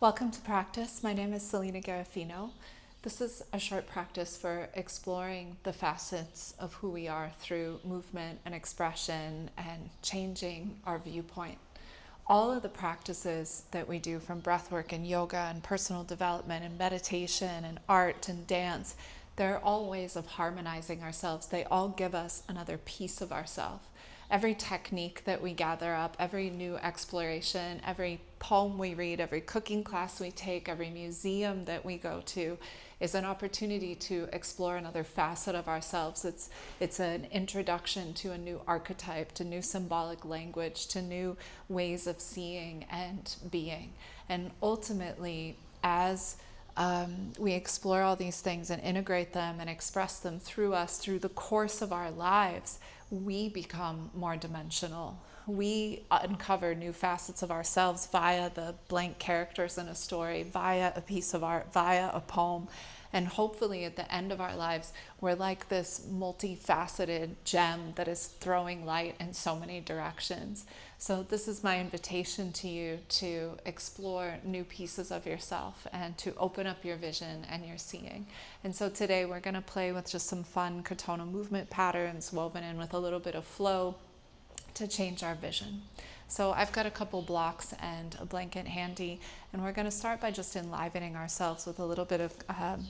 Welcome to practice. My name is Selena Garofino. This is a short practice for exploring the facets of who we are through movement and expression and changing our viewpoint. All of the practices that we do, from breathwork and yoga and personal development and meditation and art and dance, they're all ways of harmonizing ourselves. They all give us another piece of ourselves. Every technique that we gather up, every new exploration, every poem we read, every cooking class we take, every museum that we go to is an opportunity to explore another facet of ourselves. It's an introduction to a new archetype, to new symbolic language, to new ways of seeing and being. And ultimately, as we explore all these things and integrate them and express them through us, through the course of our lives, we become more dimensional. We uncover new facets of ourselves via the blank characters in a story, via a piece of art, via a poem. And hopefully at the end of our lives, we're like this multifaceted gem that is throwing light in so many directions. So this is my invitation to you to explore new pieces of yourself and to open up your vision and your seeing. And so today we're going to play with just some fun Katonah movement patterns woven in with a little bit of flow to change our vision. So I've got a couple blocks and a blanket handy, and we're going to start by just enlivening ourselves with a little bit of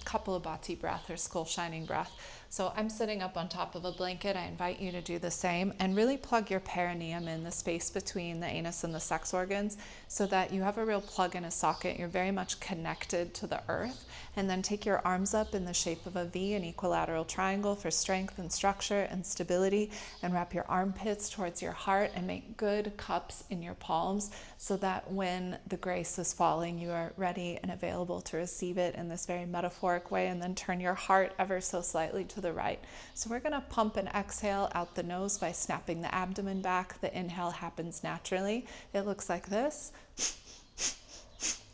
Kapalabhati breath or skull shining breath. So I'm sitting up on top of a blanket. I invite you to do the same and really plug your perineum in, the space between the anus and the sex organs, so that you have a real plug in a socket. You're very much connected to the earth. And then take your arms up in the shape of a V, an equilateral triangle, for strength and structure and stability, and wrap your armpits towards your heart and make good cups in your palms, so that when the grace is falling, you are ready and available to receive it in this very metaphoric way. And then turn your heart ever so slightly to the right. So we're going to pump and exhale out the nose by snapping the abdomen back. The inhale happens naturally. It looks like this.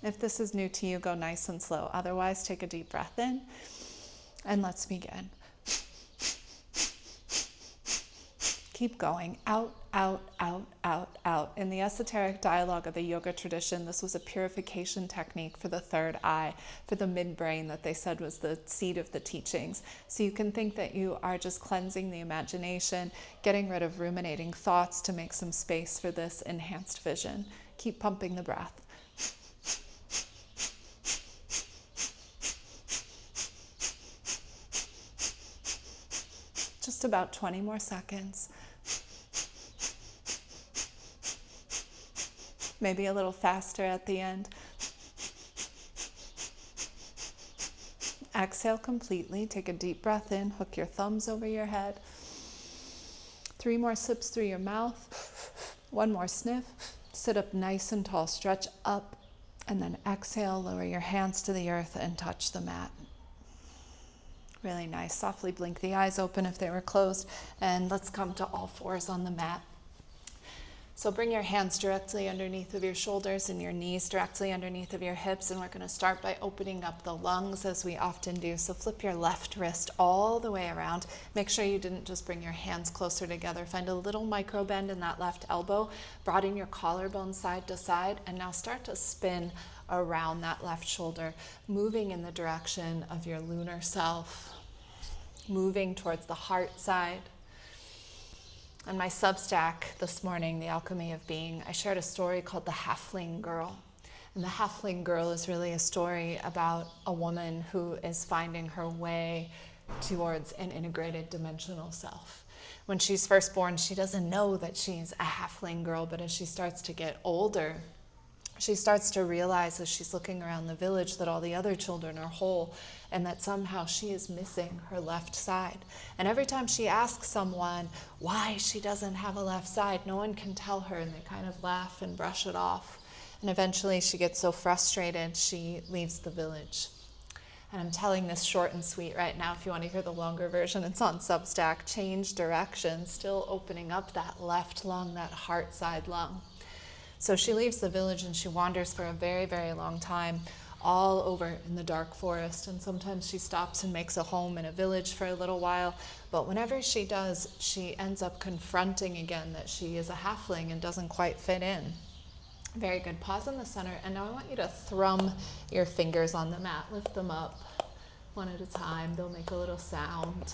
If this is new to you, go nice and slow. Otherwise, take a deep breath in and let's begin. Keep going. Out, out, out, out, out. In the esoteric dialogue of the yoga tradition, this was a purification technique for the third eye, for the midbrain, that they said was the seat of the teachings. So you can think that you are just cleansing the imagination, getting rid of ruminating thoughts to make some space for this enhanced vision. Keep pumping the breath. Just about 20 more seconds. Maybe a little faster at the end. Exhale completely. Take a deep breath in. Hook your thumbs over your head. 3 more sips through your mouth. 1 more sniff. Sit up nice and tall. Stretch up. And then exhale. Lower your hands to the earth and touch the mat. Really nice. Softly blink the eyes open if they were closed. And let's come to all fours on the mat. So bring your hands directly underneath of your shoulders and your knees directly underneath of your hips. And we're going to start by opening up the lungs, as we often do. So flip your left wrist all the way around. Make sure you didn't just bring your hands closer together. Find a little micro bend in that left elbow. Broaden your collarbone side to side. And now start to spin around that left shoulder, moving in the direction of your lunar self, moving towards the heart side. On my Substack this morning, The Alchemy of Being, I shared a story called The Half-ling Girl. And the Half-ling Girl is really a story about a woman who is finding her way towards an integrated dimensional self. When she's first born, she doesn't know that she's a halfling girl, but as she starts to get older, she starts to realize, as she's looking around the village, that all the other children are whole and that somehow she is missing her left side. And every time she asks someone why she doesn't have a left side, no one can tell her, and they kind of laugh and brush it off. And eventually she gets so frustrated, she leaves the village. And I'm telling this short and sweet right now. If you want to hear the longer version, it's on Substack. Change direction, still opening up that left lung, that heart side lung. So she leaves the village and she wanders for a very, very long time, all over in the dark forest. And sometimes she stops and makes a home in a village for a little while. But whenever she does, she ends up confronting again that she is a halfling and doesn't quite fit in. Very good. Pause in the center. And now I want you to thrum your fingers on the mat. Lift them up one at a time. They'll make a little sound.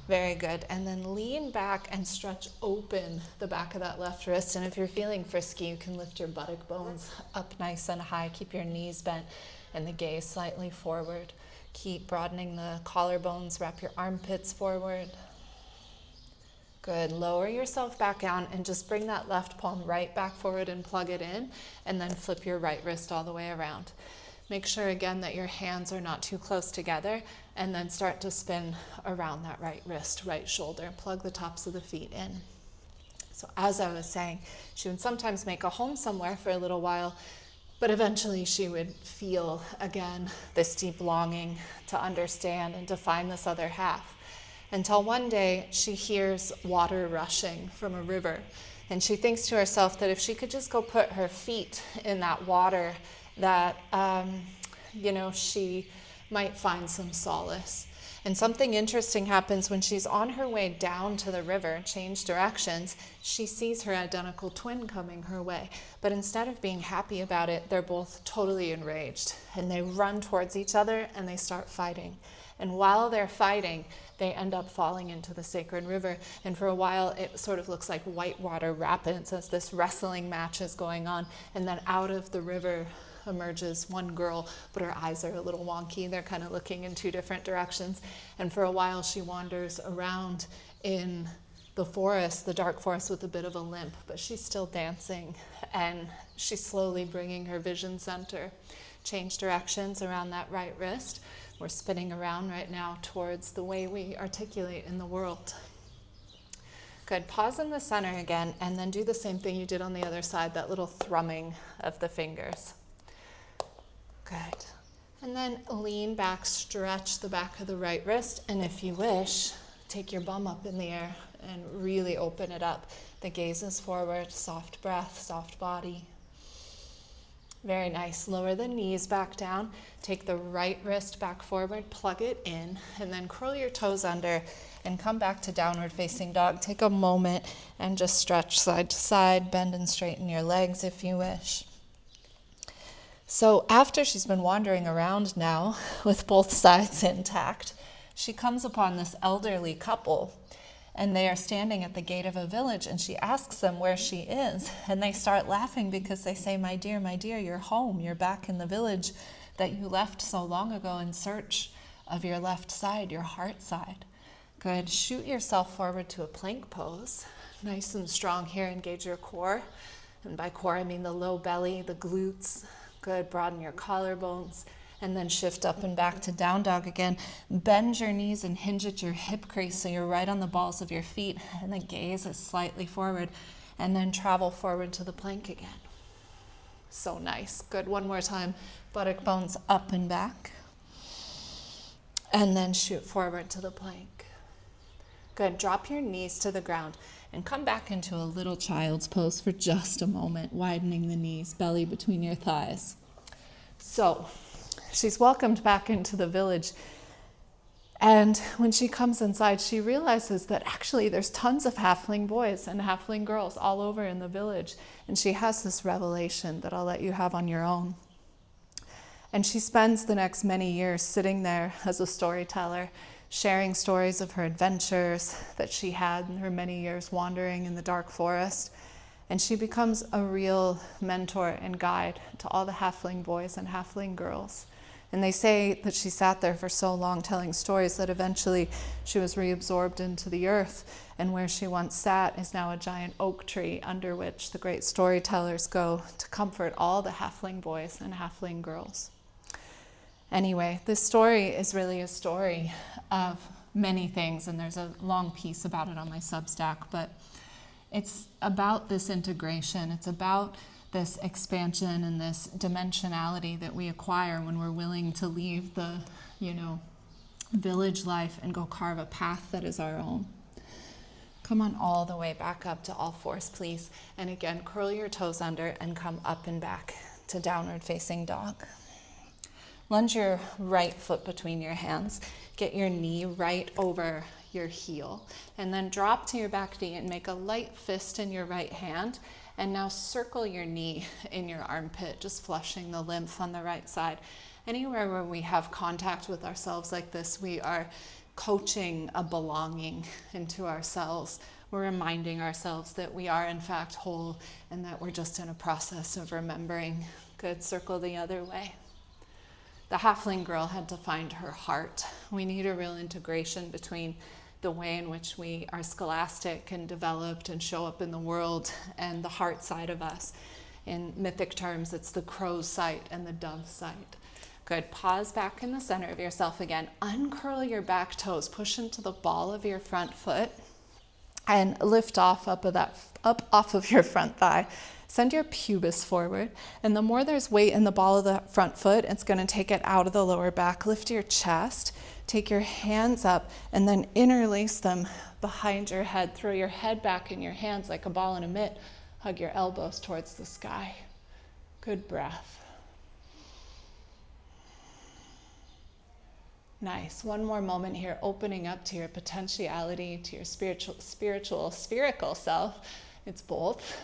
Very good. And then lean back and stretch open the back of that left wrist. And if you're feeling frisky, you can lift your buttock bones up nice and high. Keep your knees bent and the gaze slightly forward. Keep broadening the collarbones. Wrap your armpits forward. Good. Lower yourself back down and just bring that left palm right back forward and plug it in. And then flip your right wrist all the way around. Make sure again that your hands are not too close together, and then start to spin around that right wrist, right shoulder. Plug the tops of the feet in. So as I was saying, she would sometimes make a home somewhere for a little while, but eventually she would feel again this deep longing to understand and to find this other half. Until one day she hears water rushing from a river, and she thinks to herself that if she could just go put her feet in that water, that, she might find some solace. And something interesting happens when she's on her way down to the river, change directions, she sees her identical twin coming her way. But instead of being happy about it, they're both totally enraged. And they run towards each other and they start fighting. And while they're fighting, they end up falling into the sacred river. And for a while, it sort of looks like whitewater rapids as this wrestling match is going on. And then out of the river emerges one girl, but her eyes are a little wonky. They're kind of looking in two different directions. And for a while, she wanders around in the forest, the dark forest, with a bit of a limp, but she's still dancing. And she's slowly bringing her vision center. Change directions around that right wrist. We're spinning around right now towards the way we articulate in the world. Good. Pause in the center again, and then do the same thing you did on the other side, that little thrumming of the fingers. Good. And then lean back, stretch the back of the right wrist, and if you wish, take your bum up in the air and really open it up. The gaze is forward, soft breath, soft body. Very nice. Lower the knees back down. Take the right wrist back forward, plug it in, and then curl your toes under and come back to downward facing dog. Take a moment and just stretch side to side, bend and straighten your legs if you wish. So after she's been wandering around now with both sides intact, she comes upon this elderly couple, and they are standing at the gate of a village, and she asks them where she is, and they start laughing because they say, my dear, you're home. You're back in the village that you left so long ago in search of your left side, your heart side. Good. Shoot yourself forward to a plank pose. Nice and strong here. Engage your core. And by core, I mean the low belly, the glutes. Good. Broaden your collarbones. And then shift up and back to down dog again. Bend your knees and hinge at your hip crease so you're right on the balls of your feet. And the gaze is slightly forward. And then travel forward to the plank again. So nice. Good. One more time. Buttock bones up and back. And then shoot forward to the plank. Good. Drop your knees to the ground and come back into a little child's pose for just a moment, widening the knees, belly between your thighs. So she's welcomed back into the village. And when she comes inside, she realizes that actually there's tons of halfling boys and halfling girls all over in the village. And she has this revelation that I'll let you have on your own. And she spends the next many years sitting there as a storyteller, sharing stories of her adventures that she had in her many years wandering in the dark forest. And she becomes a real mentor and guide to all the halfling boys and halfling girls. And they say that she sat there for so long telling stories that eventually she was reabsorbed into the earth. And where she once sat is now a giant oak tree under which the great storytellers go to comfort all the halfling boys and halfling girls. Anyway, this story is really a story of many things, and there's a long piece about it on my Substack, but it's about this integration. It's about this expansion and this dimensionality that we acquire when we're willing to leave the, village life and go carve a path that is our own. Come on all the way back up to all fours, please. And again, curl your toes under and come up and back to downward facing dog. Lunge your right foot between your hands. Get your knee right over your heel. And then drop to your back knee and make a light fist in your right hand. And now circle your knee in your armpit, just flushing the lymph on the right side. Anywhere where we have contact with ourselves like this, we are coaching a belonging into ourselves. We're reminding ourselves that we are in fact whole and that we're just in a process of remembering. Good, circle the other way. The halfling girl had to find her heart. We need a real integration between the way in which we are scholastic and developed and show up in the world and the heart side of us. In mythic terms, it's the crow's sight and the dove's sight. Good. Pause back in the center of yourself again. Uncurl your back toes. Push into the ball of your front foot and lift off up off of your front thigh. Send your pubis forward. And the more there's weight in the ball of the front foot, it's going to take it out of the lower back. Lift your chest. Take your hands up and then interlace them behind your head. Throw your head back in your hands like a ball in a mitt. Hug your elbows towards the sky. Good breath. Nice. One more moment here, opening up to your potentiality, to your spherical self. It's both.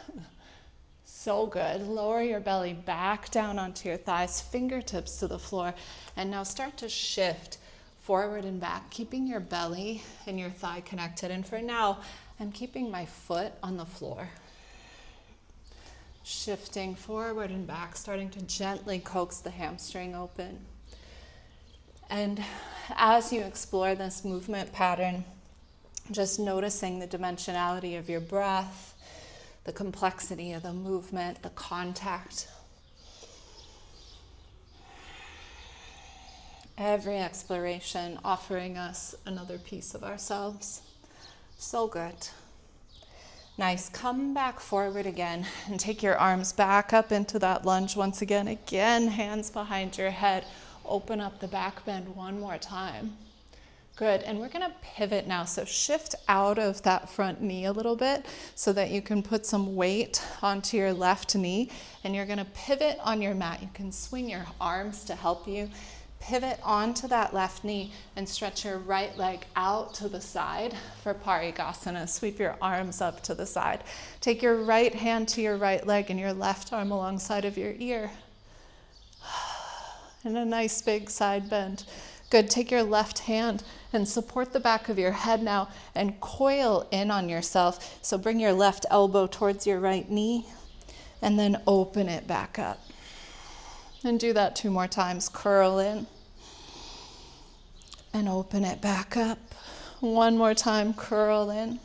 So good. Lower your belly back down onto your thighs, fingertips to the floor, and now start to shift forward and back, keeping your belly and your thigh connected. And for now, I'm keeping my foot on the floor. Shifting forward and back, starting to gently coax the hamstring open. And as you explore this movement pattern, just noticing the dimensionality of your breath, the complexity of the movement, the contact. Every exploration offering us another piece of ourselves. So good. Nice. Come back forward again and take your arms back up into that lunge once again. Again, hands behind your head. Open up the back bend one more time. Good. And we're going to pivot now. So shift out of that front knee a little bit so that you can put some weight onto your left knee. And you're going to pivot on your mat. You can swing your arms to help you. Pivot onto that left knee and stretch your right leg out to the side for Parigasana. Sweep your arms up to the side. Take your right hand to your right leg and your left arm alongside of your ear. And a nice big side bend. Good. Take your left hand and support the back of your head now and coil in on yourself. So bring your left elbow towards your right knee and then open it back up. And do that 2 more times. Curl in and open it back up. 1 more time. Curl in.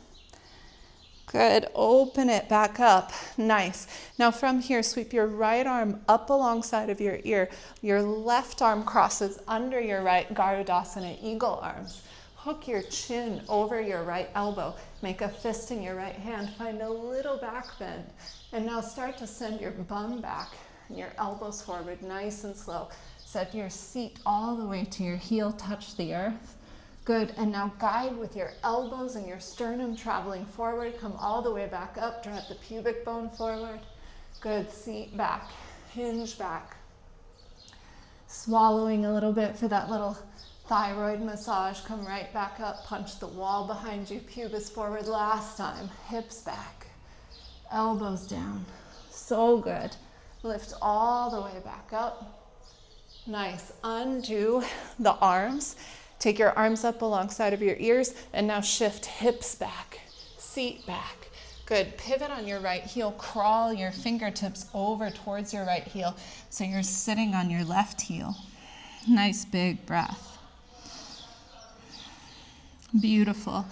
Good. Open it back up. Nice. Now from here, sweep your right arm up alongside of your ear. Your left arm crosses under your right Garudasana, eagle arms. Hook your chin over your right elbow. Make a fist in your right hand. Find a little back bend. And now start to send your bum back and your elbows forward, nice and slow. Set your seat all the way to your heel, touch the earth. Good. And now guide with your elbows and your sternum traveling forward. Come all the way back up. Drive the pubic bone forward. Good. Seat back. Hinge back. Swallowing a little bit for that little thyroid massage. Come right back up. Punch the wall behind you. Pubis forward last time. Hips back. Elbows down. So good. Lift all the way back up. Nice. Undo the arms. Take your arms up alongside of your ears and now shift hips back, seat back. Good. Pivot on your right heel. Crawl your fingertips over towards your right heel so you're sitting on your left heel. Nice big breath. Beautiful.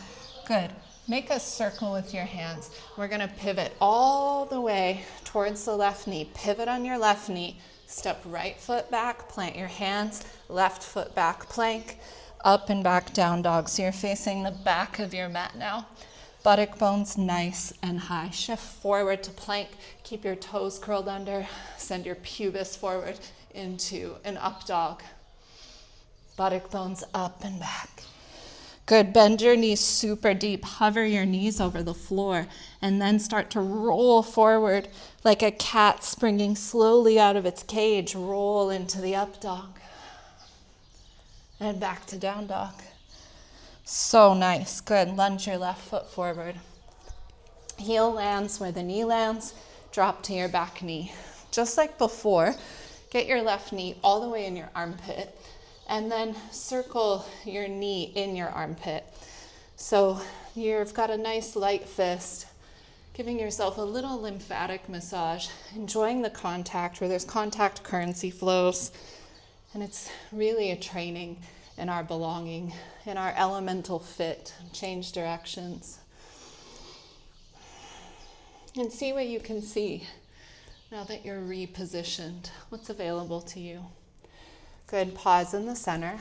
Good. Make a circle with your hands. We're going to pivot all the way towards the left knee. Pivot on your left knee. Step right foot back. Plant your hands. Left foot back. Plank. Up and back, down dog. So you're facing the back of your mat now. Buttock bones nice and high. Shift forward to plank. Keep your toes curled under. Send your pubis forward into an up dog. Buttock bones up and back. Good. Bend your knees super deep. Hover your knees over the floor and then start to roll forward like a cat springing slowly out of its cage. Roll into the up dog. And back to down dog. So nice. Good. Lunge your left foot forward. Heel lands where the knee lands. drop to your back knee. Just like before, get your left knee all the way in your armpit, and then circle your knee in your armpit. So you've got a nice light fist, giving yourself a little lymphatic massage, enjoying the contact where there's contact currency flows. And it's really a training in our belonging, in our elemental fit, change directions. And see what you can see now that you're repositioned. What's available to you? Good. Pause in the center.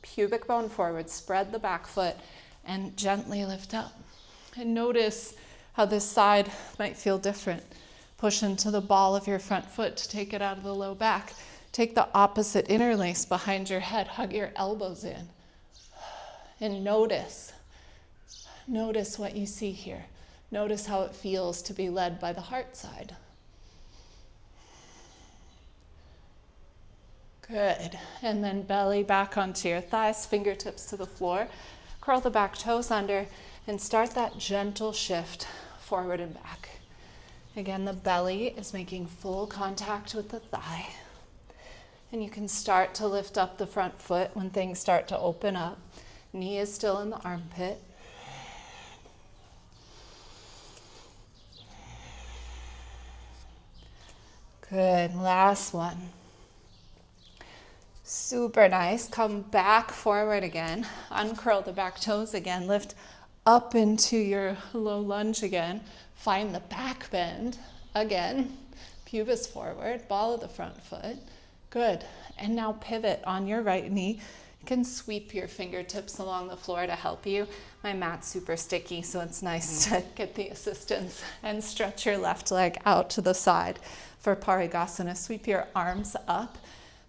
Pubic bone forward. Spread the back foot and gently lift up. And notice how this side might feel different. Push into the ball of your front foot to take it out of the low back. Take the opposite interlace behind your head. Hug your elbows in. And notice what you see here. Notice how it feels to be led by the heart side. Good. And then belly back onto your thighs, fingertips to the floor. Curl the back toes under and start that gentle shift forward and back. Again, the belly is making full contact with the thigh. And you can start to lift up the front foot when things start to open up. Knee is still in the armpit. Good. Last one. Super nice. Come back forward again. Uncurl the back toes again. Lift up into your low lunge again. Find the back bend again. Pubis forward. Ball of the front foot. Good. And now pivot on your right knee. You can sweep your fingertips along the floor to help you. My mat's super sticky, so it's nice to get the assistance. And stretch your left leg out to the side for Parigasana. Sweep your arms up,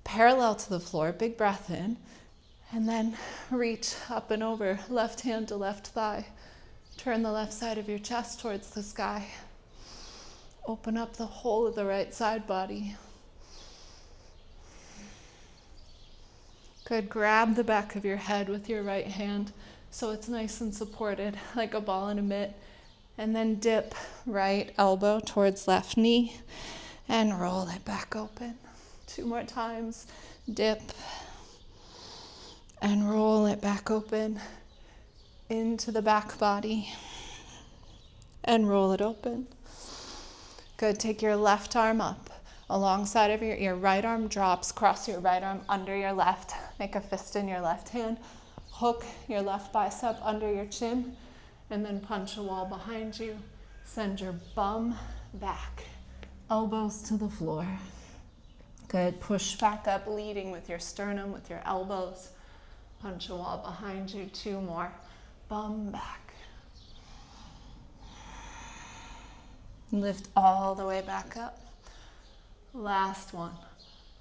parallel to the floor. Big breath in. And then reach up and over, left hand to left thigh. Turn the left side of your chest towards the sky. Open up the whole of the right side body. Good. Grab the back of your head with your right hand so it's nice and supported like a ball in a mitt. And then dip right elbow towards left knee and roll it back open. 2 more times. Dip and roll it back open into the back body and roll it open. Good. Take your left arm up alongside of your ear. Right arm drops. Cross your right arm under your left. Make a fist in your left hand. Hook your left bicep under your chin and then punch a wall behind you. Send your bum back. Elbows to the floor. Good. Push back up, leading with your sternum, with your elbows. Punch a wall behind you. 2 more. Bum back. Lift all the way back up. Last one.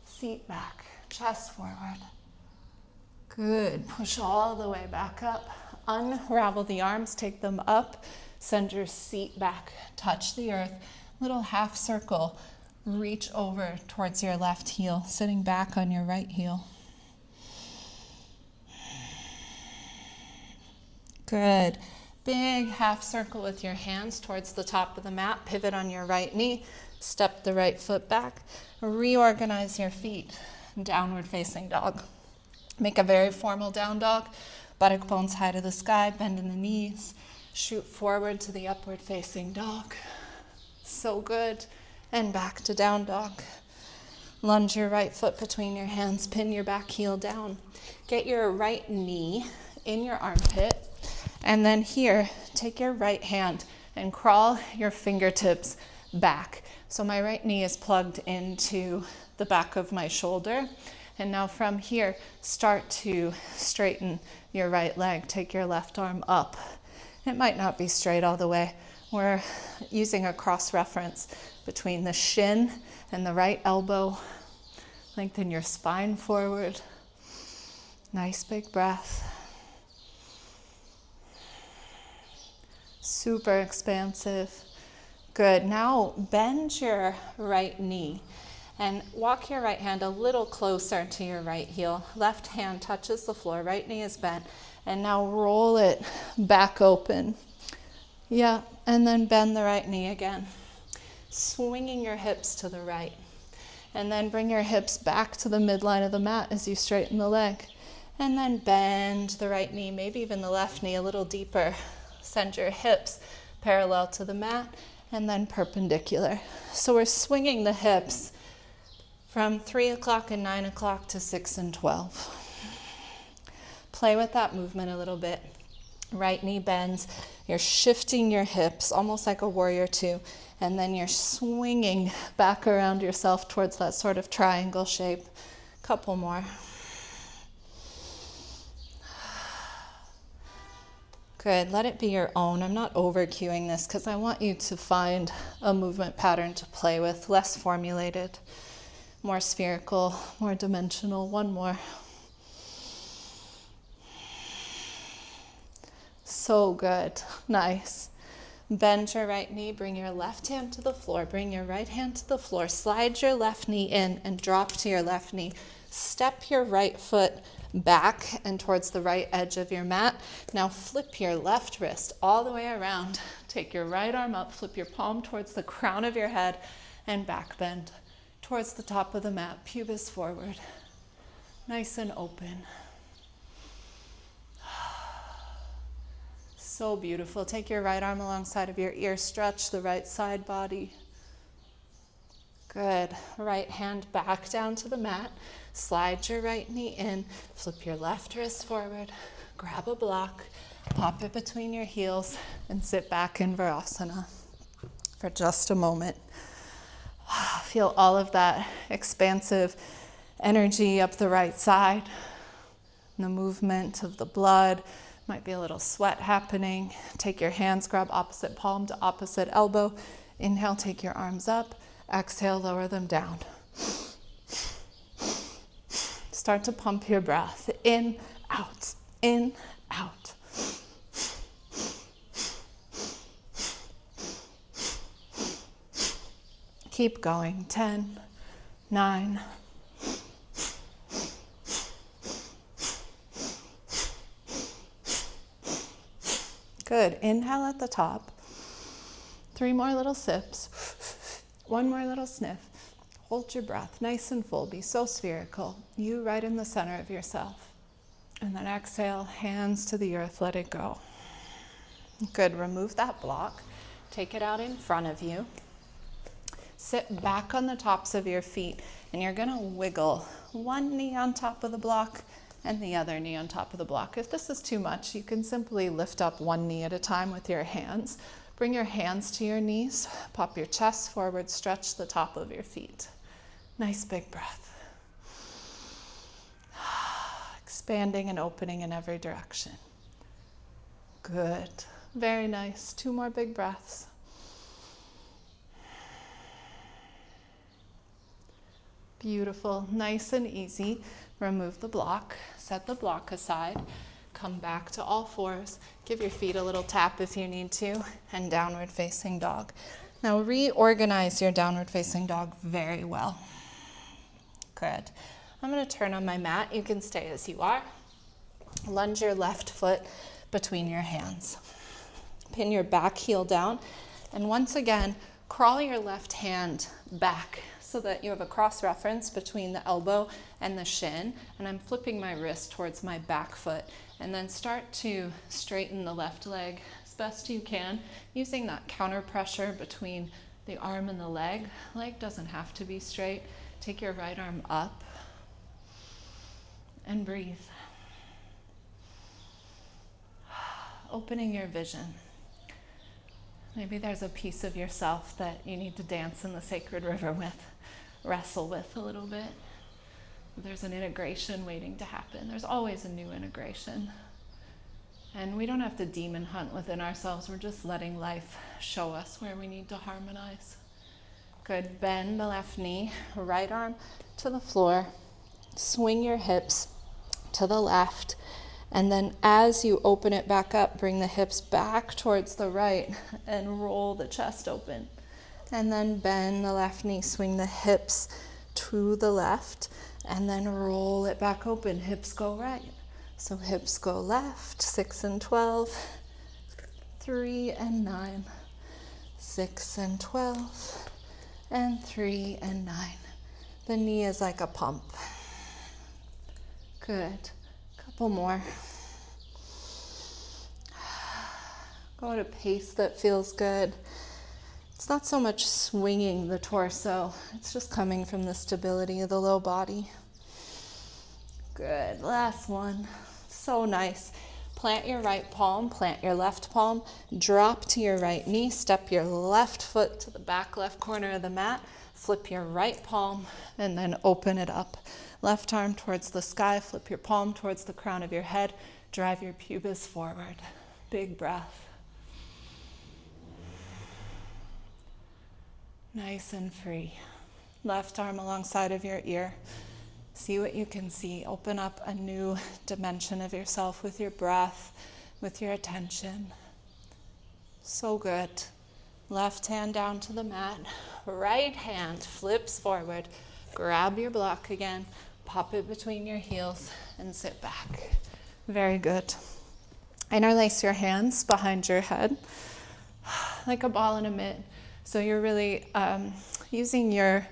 Seat back. Chest forward. Good. Push all the way back up. Unravel the arms. Take them up. Send your seat back. Touch the earth. Little half circle. Reach over towards your left heel. Sitting back on your right heel. Good. Big half circle with your hands towards the top of the mat. Pivot on your right knee. Step the right foot back. Reorganize your feet. Downward facing dog. Make a very formal down dog. Buttock bones high to the sky. Bend in the knees. Shoot forward to the upward facing dog. So good. And back to down dog. Lunge your right foot between your hands. Pin your back heel down. Get your right knee in your armpit. And then here, take your right hand and crawl your fingertips back. So my right knee is plugged into the back of my shoulder. And now from here, start to straighten your right leg. Take your left arm up. It might not be straight all the way. We're using a cross reference between the shin and the right elbow. Lengthen your spine forward. Nice big breath. Super expansive. Good. Now bend your right knee and walk your right hand a little closer to your right heel. Left hand touches the floor. Right knee is bent. And now roll it back open. Yeah, and then bend the right knee again. swinging your hips to the right. And then bring your hips back to the midline of the mat as you straighten the leg. And then bend the right knee, maybe even the left knee a little deeper. Send your hips parallel to the mat and then perpendicular. So we're swinging the hips from 3 o'clock and 9 o'clock to 6 and 12. Play with that movement a little bit. Right knee bends. You're shifting your hips almost like a warrior two. And then you're swinging back around yourself towards that sort of triangle shape. Couple more. Good. Let it be your own. I'm not over-cueing this because I want you to find a movement pattern to play with, less formulated, more spherical, more dimensional. One more. So good. Nice. Bend your right knee, bring your left hand to the floor, bring your right hand to the floor, slide your left knee in and drop to your left knee. Step your right foot back and towards the right edge of your mat. Now flip your left wrist all the way around. Take your right arm up, flip your palm towards the crown of your head and back bend towards the top of the mat, pubis forward. Nice and open. So beautiful. Take your right arm alongside of your ear. Stretch the right side body. Good. Right hand back down to the mat. Slide your right knee in. Flip your left wrist forward. Grab a block. Pop it between your heels and sit back in Virasana for just a moment. Feel all of that expansive energy up the right side. The movement of the blood. Might be a little sweat happening. Take your hands, grab opposite palm to opposite elbow. Inhale, take your arms up. Exhale, lower them down. Start to pump your breath. In, out, in, out. Keep going. 10, 9, good. Inhale at the top. 3 more little sips. 1 more little sniff. Hold your breath nice and full. Be so spherical. You right in the center of yourself. And then exhale, hands to the earth, let it go. Good. Remove that block. Take it out in front of you. Sit back on the tops of your feet, and you're going to wiggle one knee on top of the block and the other knee on top of the block. If this is too much, you can simply lift up one knee at a time with your hands. Bring your hands to your knees, pop your chest forward, stretch the top of your feet. Nice big breath. Expanding and opening in every direction. Good. Very nice. 2 more big breaths. Beautiful. Nice and easy. Remove the block. Set the block aside. Come back to all fours. Give your feet a little tap if you need to. And downward facing dog. Now reorganize your downward facing dog very well. Good. I'm going to turn on my mat. You can stay as you are. Lunge your left foot between your hands. Pin your back heel down. And once again, crawl your left hand back so that you have a cross reference between the elbow and the shin. And I'm flipping my wrist towards my back foot. And then start to straighten the left leg as best you can, using that counter pressure between the arm and the leg. Leg doesn't have to be straight. Take your right arm up and breathe. Opening your vision. Maybe there's a piece of yourself that you need to dance in the sacred river with, wrestle with a little bit. There's an integration waiting to happen. There's always a new integration. And we don't have to demon hunt within ourselves. We're just letting life show us where we need to harmonize. Good. Bend the left knee, right arm to the floor. Swing your hips to the left. And then as you open it back up, bring the hips back towards the right and roll the chest open. And then bend the left knee, swing the hips to the left, and then roll it back open. Hips go right. So hips go left, 6 and 12, 3 and 9, 6 and 12, and 3 and 9. The knee is like a pump. Good. Couple more. Go at a pace that feels good. It's not so much swinging the torso, it's just coming from the stability of the low body. Good. Last one. So nice. Plant your right palm, plant your left palm, drop to your right knee, step your left foot to the back left corner of the mat, flip your right palm, and then open it up. Left arm towards the sky, flip your palm towards the crown of your head, drive your pubis forward. Big breath. Nice and free. Left arm alongside of your ear. See what you can see. Open up a new dimension of yourself with your breath, with your attention. So good. Left hand down to the mat. Right hand flips forward. Grab your block again. Pop it between your heels and sit back. Very good. Interlace your hands behind your head like a ball in a mitt. So you're really using your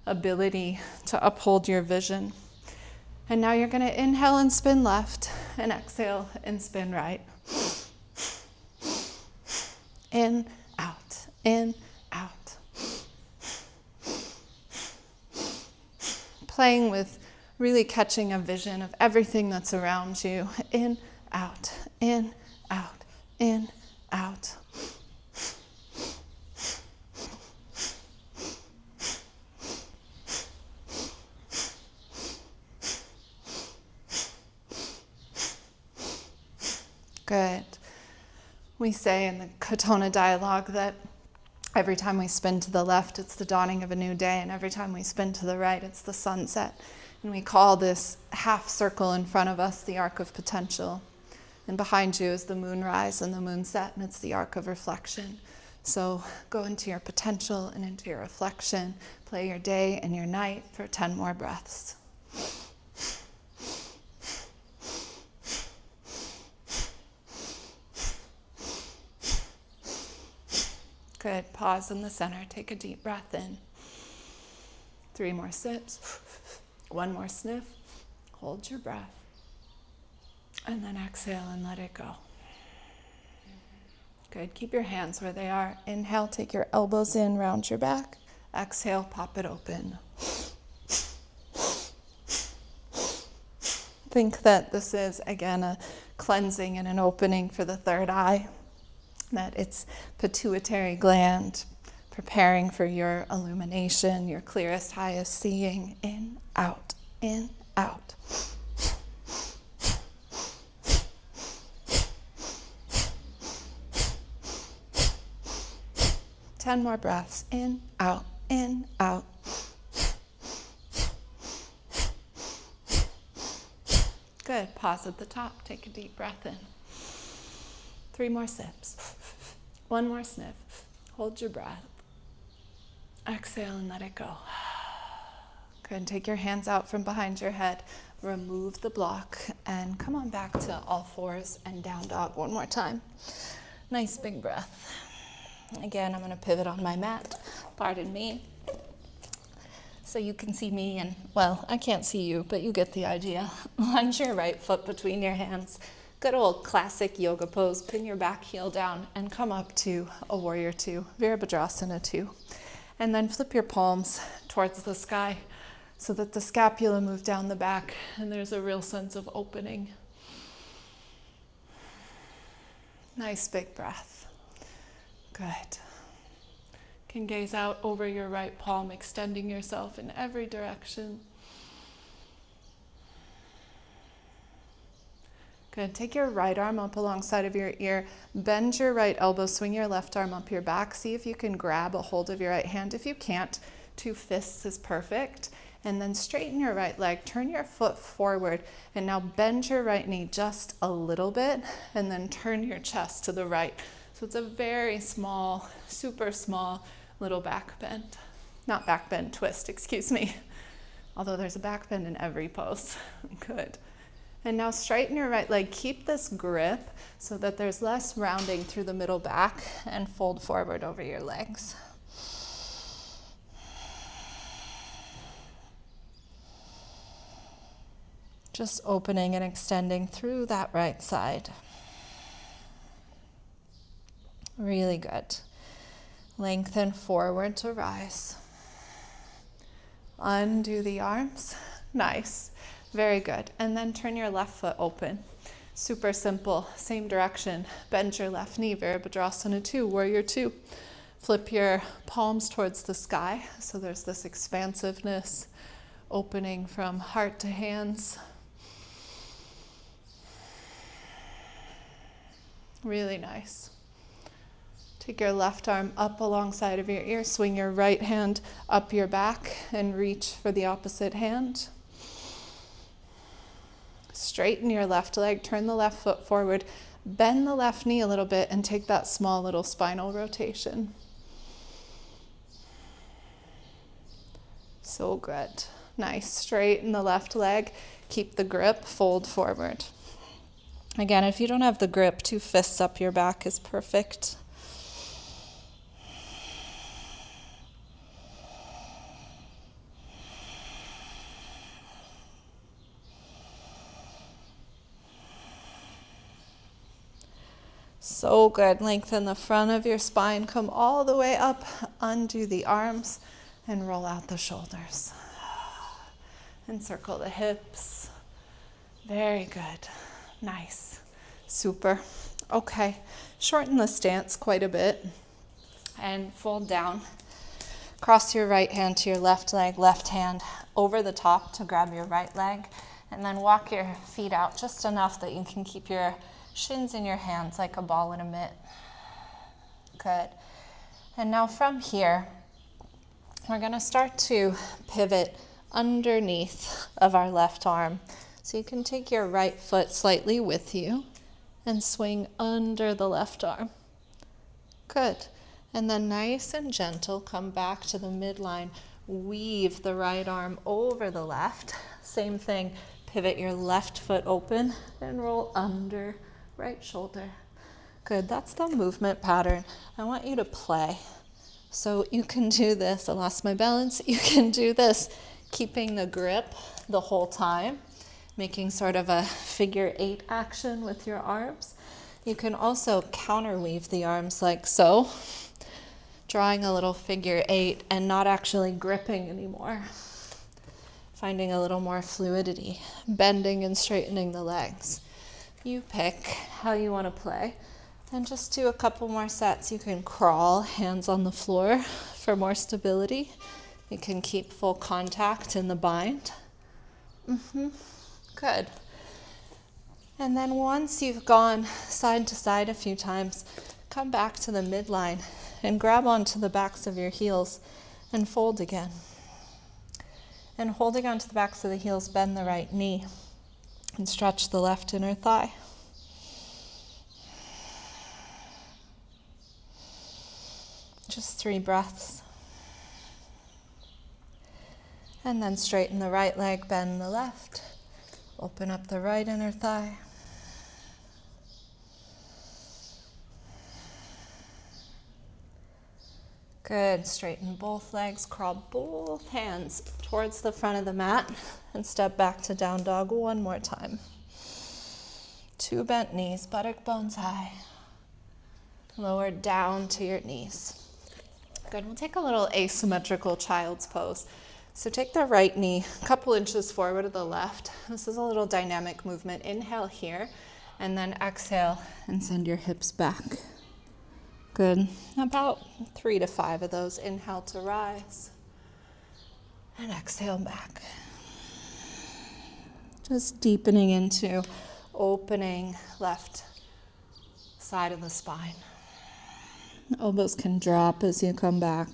ability to uphold your vision. And now you're going to inhale and spin left and exhale and spin right. In, out, in, out. Playing with really catching a vision of everything that's around you. In, out, in, out, in, out. Good. We say in the Katonah dialogue that every time we spin to the left, it's the dawning of a new day, and every time we spin to the right, it's the sunset. And we call this half circle in front of us the arc of potential. And behind you is the moonrise and the moonset, and it's the arc of reflection. So go into your potential and into your reflection. Play your day and your night for 10 more breaths. Good. Pause in the center. Take a deep breath in. 3 more sips. 1 more sniff. Hold your breath. And then exhale and let it go. Good. Keep your hands where they are. Inhale, take your elbows in, round your back. Exhale, pop it open. Think that this is, again, a cleansing and an opening for the third eye. That it's pituitary gland preparing for your illumination, your clearest, highest seeing. In, out, in, out. Ten more breaths. In, out, in, out. Good. Pause at the top. Take a deep breath in. 3 more sips. 1 more sniff. Hold your breath. Exhale and let it go. Good. Take your hands out from behind your head. Remove the block and come on back to all fours and down dog one more time. Nice big breath. Again, I'm going to pivot on my mat. Pardon me. So you can see me and, well, I can't see you, but you get the idea. Lunge your right foot between your hands. Good old classic yoga pose. Pin your back heel down and come up to a warrior 2, Virabhadrasana 2. And then flip your palms towards the sky so that the scapula move down the back and there's a real sense of opening. Nice big breath. Good. Can gaze out over your right palm, extending yourself in every direction. Good. Take your right arm up alongside of your ear. Bend your right elbow. Swing your left arm up your back. See if you can grab a hold of your right hand. If you can't, 2 fists is perfect. And then straighten your right leg. Turn your foot forward. And now bend your right knee just a little bit. And then turn your chest to the right. So it's a very small, super small little back bend. Not back bend, twist, excuse me. Although there's a back bend in every pose. Good. And now straighten your right leg. Keep this grip so that there's less rounding through the middle back and fold forward over your legs. Just opening and extending through that right side. Really good. Lengthen forward to rise. Undo the arms. Nice. Very good. And then turn your left foot open. Super simple. Same direction. Bend your left knee. Virabhadrasana 2, Warrior 2. Flip your palms towards the sky. So there's this expansiveness, opening from heart to hands. Really nice. Take your left arm up alongside of your ear. Swing your right hand up your back and reach for the opposite hand. Straighten your left leg. Turn the left foot forward. Bend the left knee a little bit and take that small little spinal rotation. So good. Nice. Straighten the left leg. Keep the grip. Fold forward. Again, if you don't have the grip, 2 fists up your back is perfect. So good. Lengthen the front of your spine. Come all the way up. Undo the arms and roll out the shoulders. Encircle the hips. Very good. Nice. Super. Okay. Shorten the stance quite a bit and fold down. Cross your right hand to your left leg, left hand over the top to grab your right leg, and then walk your feet out just enough that you can keep your shins in your hands like a ball in a mitt. Good. And now from here, we're going to start to pivot underneath of our left arm. So you can take your right foot slightly with you and swing under the left arm. Good. And then nice and gentle, come back to the midline. Weave the right arm over the left. Same thing. Pivot your left foot open and roll under right shoulder. Good. That's the movement pattern. I want you to play. So you can do this. I lost my balance. You can do this, keeping the grip the whole time, making sort of a figure 8 action with your arms. You can also counterweave the arms like so, drawing a little figure 8 and not actually gripping anymore. Finding a little more fluidity, bending and straightening the legs. You pick how you want to play. And just do a couple more sets. You can crawl, hands on the floor for more stability. You can keep full contact in the bind. Good. And then once you've gone side to side a few times, come back to the midline and grab onto the backs of your heels and fold again. And holding onto the backs of the heels, bend the right knee and stretch the left inner thigh. Just 3 breaths. And then straighten the right leg, bend the left. Open up the right inner thigh. Good. Straighten both legs. Crawl both hands towards the front of the mat and step back to down dog one more time. 2 bent knees, buttock bones high. Lower down to your knees. Good. We'll take a little asymmetrical child's pose. So take the right knee a couple inches forward to the left. This is a little dynamic movement. Inhale here, and then exhale and send your hips back. Good. About 3 to 5 of those. Inhale to rise, and exhale back. Just deepening into opening left side of the spine. Elbows can drop as you come back.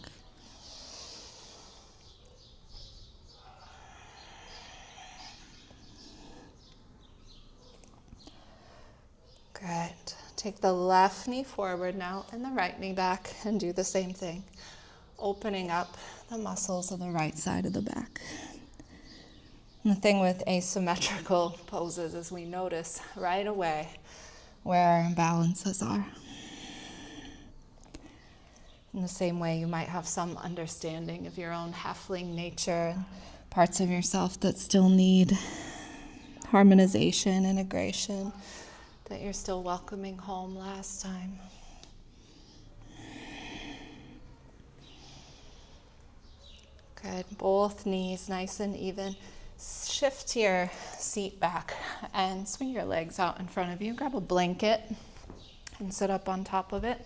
Good. Take the left knee forward now and the right knee back and do the same thing. Opening up the muscles of the right side of the back. And the thing with asymmetrical poses is we notice right away where our imbalances are. In the same way, you might have some understanding of your own half-ling nature and parts of yourself that still need harmonization, integration, that you're still welcoming home last time. Good. Both knees nice and even. Shift your seat back and swing your legs out in front of you. Grab a blanket and sit up on top of it.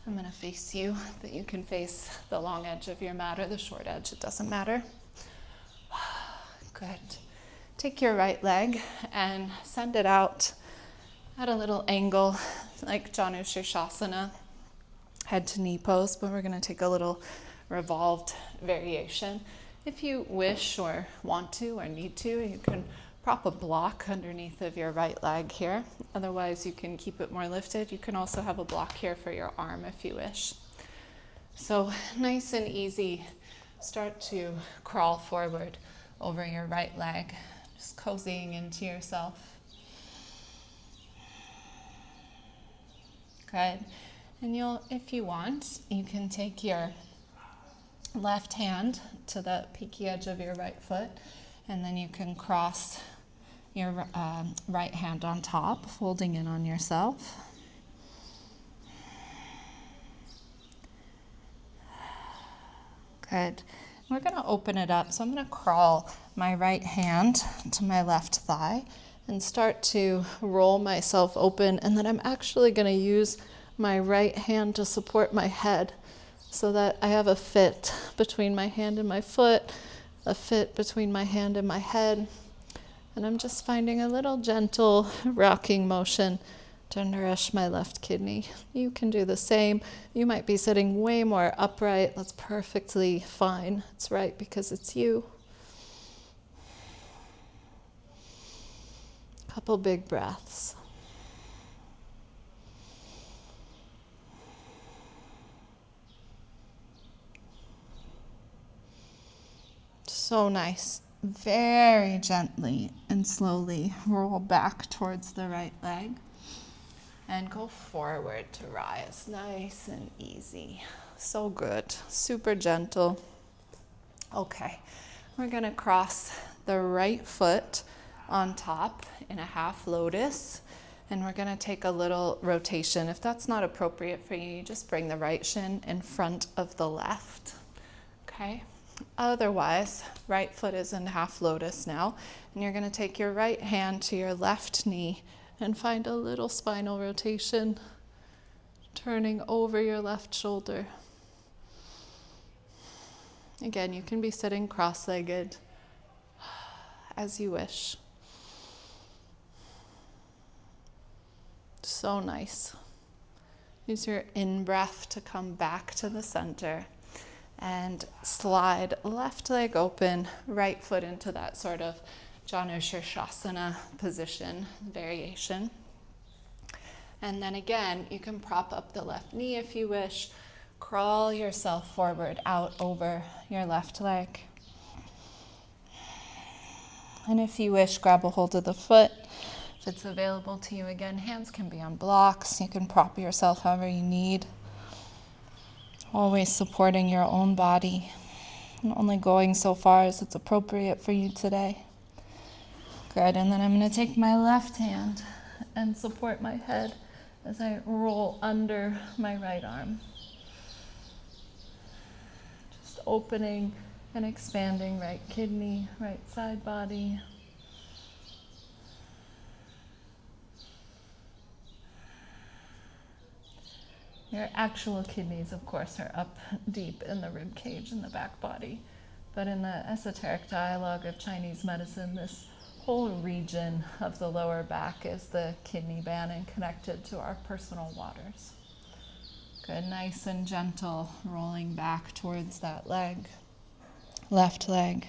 I'm going to face you, but you can face the long edge of your mat or the short edge. It doesn't matter. Good. Take your right leg and send it out at a little angle, like Janu Shirshasana, head to knee pose, but we're going to take a little revolved variation. If you wish or want to or need to, you can prop a block underneath of your right leg here. Otherwise, you can keep it more lifted. You can also have a block here for your arm if you wish. So nice and easy. Start to crawl forward over your right leg, just cozying into yourself. Good. And if you want, you can take your left hand to the peaky edge of your right foot, and then you can cross your right hand on top, folding in on yourself. Good. We're going to open it up. So I'm going to crawl my right hand to my left thigh and start to roll myself open, and then I'm actually going to use my right hand to support my head, so that I have a fit between my hand and my foot, a fit between my hand and my head. And I'm just finding a little gentle rocking motion to nourish my left kidney. You can do the same. You might be sitting way more upright. That's perfectly fine. It's right because it's you. Couple big breaths. So nice. Very gently and slowly roll back towards the right leg and go forward to rise. Nice and easy. So good. Super gentle. Okay. We're going to cross the right foot on top in a half lotus, and we're going to take a little rotation. If that's not appropriate for you, you just bring the right shin in front of the left. Okay? Otherwise, right foot is in half lotus now, and you're going to take your right hand to your left knee and find a little spinal rotation, turning over your left shoulder. Again, you can be sitting cross-legged as you wish. So nice. Use your in-breath to come back to the center. And slide left leg open, right foot into that sort of Janu Shirshasana position, variation. And then again, you can prop up the left knee if you wish. Crawl yourself forward out over your left leg. And if you wish, grab a hold of the foot. If it's available to you, again, hands can be on blocks. You can prop yourself however you need. Always supporting your own body and only going so far as it's appropriate for you today. Good, and then I'm going to take my left hand and support my head as I roll under my right arm. Just opening and expanding right kidney, right side body. Your actual kidneys, of course, are up deep in the rib cage in the back body. But in the esoteric dialogue of Chinese medicine, this whole region of the lower back is the kidney band and connected to our personal waters. Good, nice and gentle, rolling back towards that leg, left leg.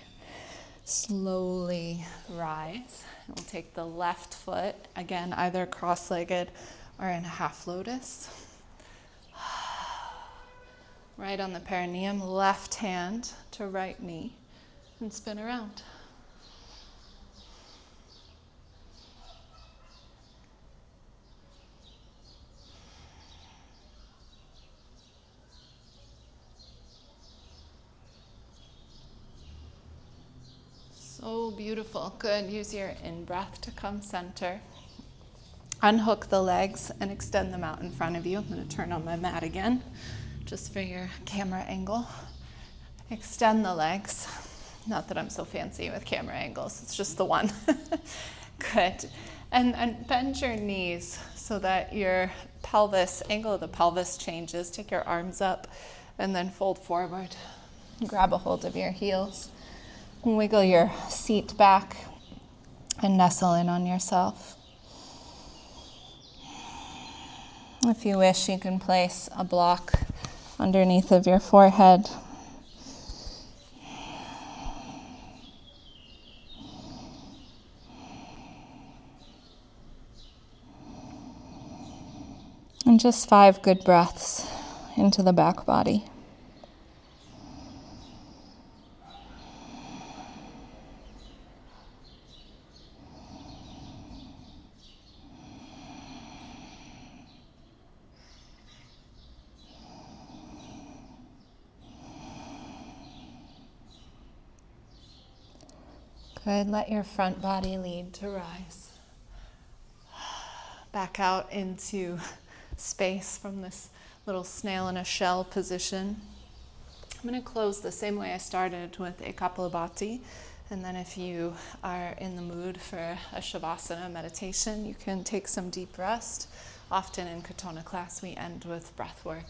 Slowly rise. We'll take the left foot, again, either cross-legged or in a half lotus. Right on the perineum, left hand to right knee, and spin around. So beautiful. Good. Use your in-breath to come center. Unhook the legs and extend them out in front of you. I'm going to turn on my mat again, just for your camera angle. Extend the legs. Not that I'm so fancy with camera angles, it's just the one. Good. And bend your knees so that your pelvis, angle of the pelvis changes. Take your arms up and then fold forward. Grab a hold of your heels. Wiggle your seat back and nestle in on yourself. If you wish, you can place a block underneath of your forehead. And just 5 good breaths into the back body. Good. Let your front body lead to rise. Back out into space from this little snail in a shell position. I'm going to close the same way I started with a Kapalabhati. And then if you are in the mood for a Shavasana meditation, you can take some deep rest. Often in Katonah class, we end with breath work.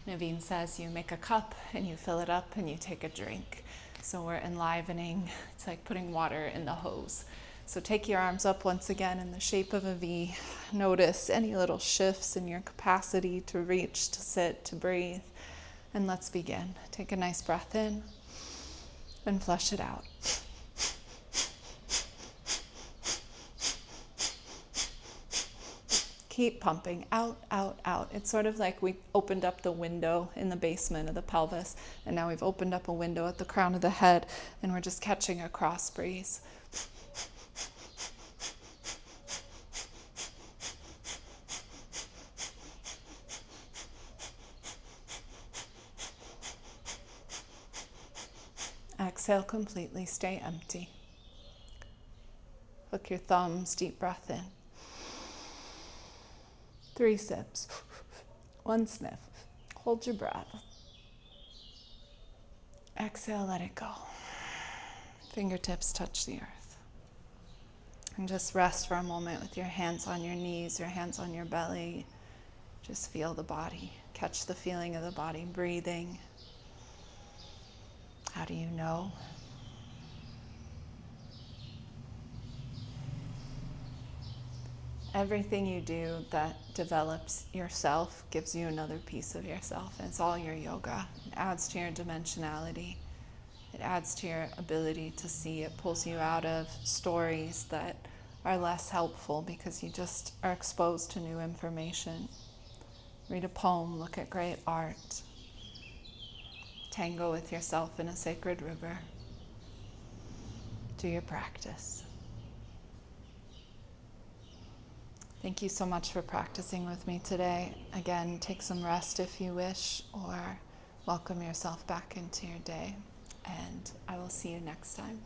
Naveen says you make a cup and you fill it up and you take a drink. So we're enlivening. It's like putting water in the hose. So take your arms up once again in the shape of a V. Notice any little shifts in your capacity to reach, to sit, to breathe. And let's begin. Take a nice breath in and flush it out. Keep pumping out, out, out. It's sort of like we opened up the window in the basement of the pelvis, and now we've opened up a window at the crown of the head, and we're just catching a cross breeze. Exhale completely, stay empty. Hook your thumbs, deep breath in. 3 sips. 1 sniff. Hold your breath. Exhale, let it go. Fingertips touch the earth. And just rest for a moment with your hands on your knees, your hands on your belly. Just feel the body. Catch the feeling of the body breathing. How do you know? Everything you do that develops yourself gives you another piece of yourself. And it's all your yoga. It adds to your dimensionality. It adds to your ability to see. It pulls you out of stories that are less helpful because you just are exposed to new information. Read a poem, look at great art. Tango with yourself in a sacred river. Do your practice. Thank you so much for practicing with me today. Again, take some rest if you wish, or welcome yourself back into your day. And I will see you next time.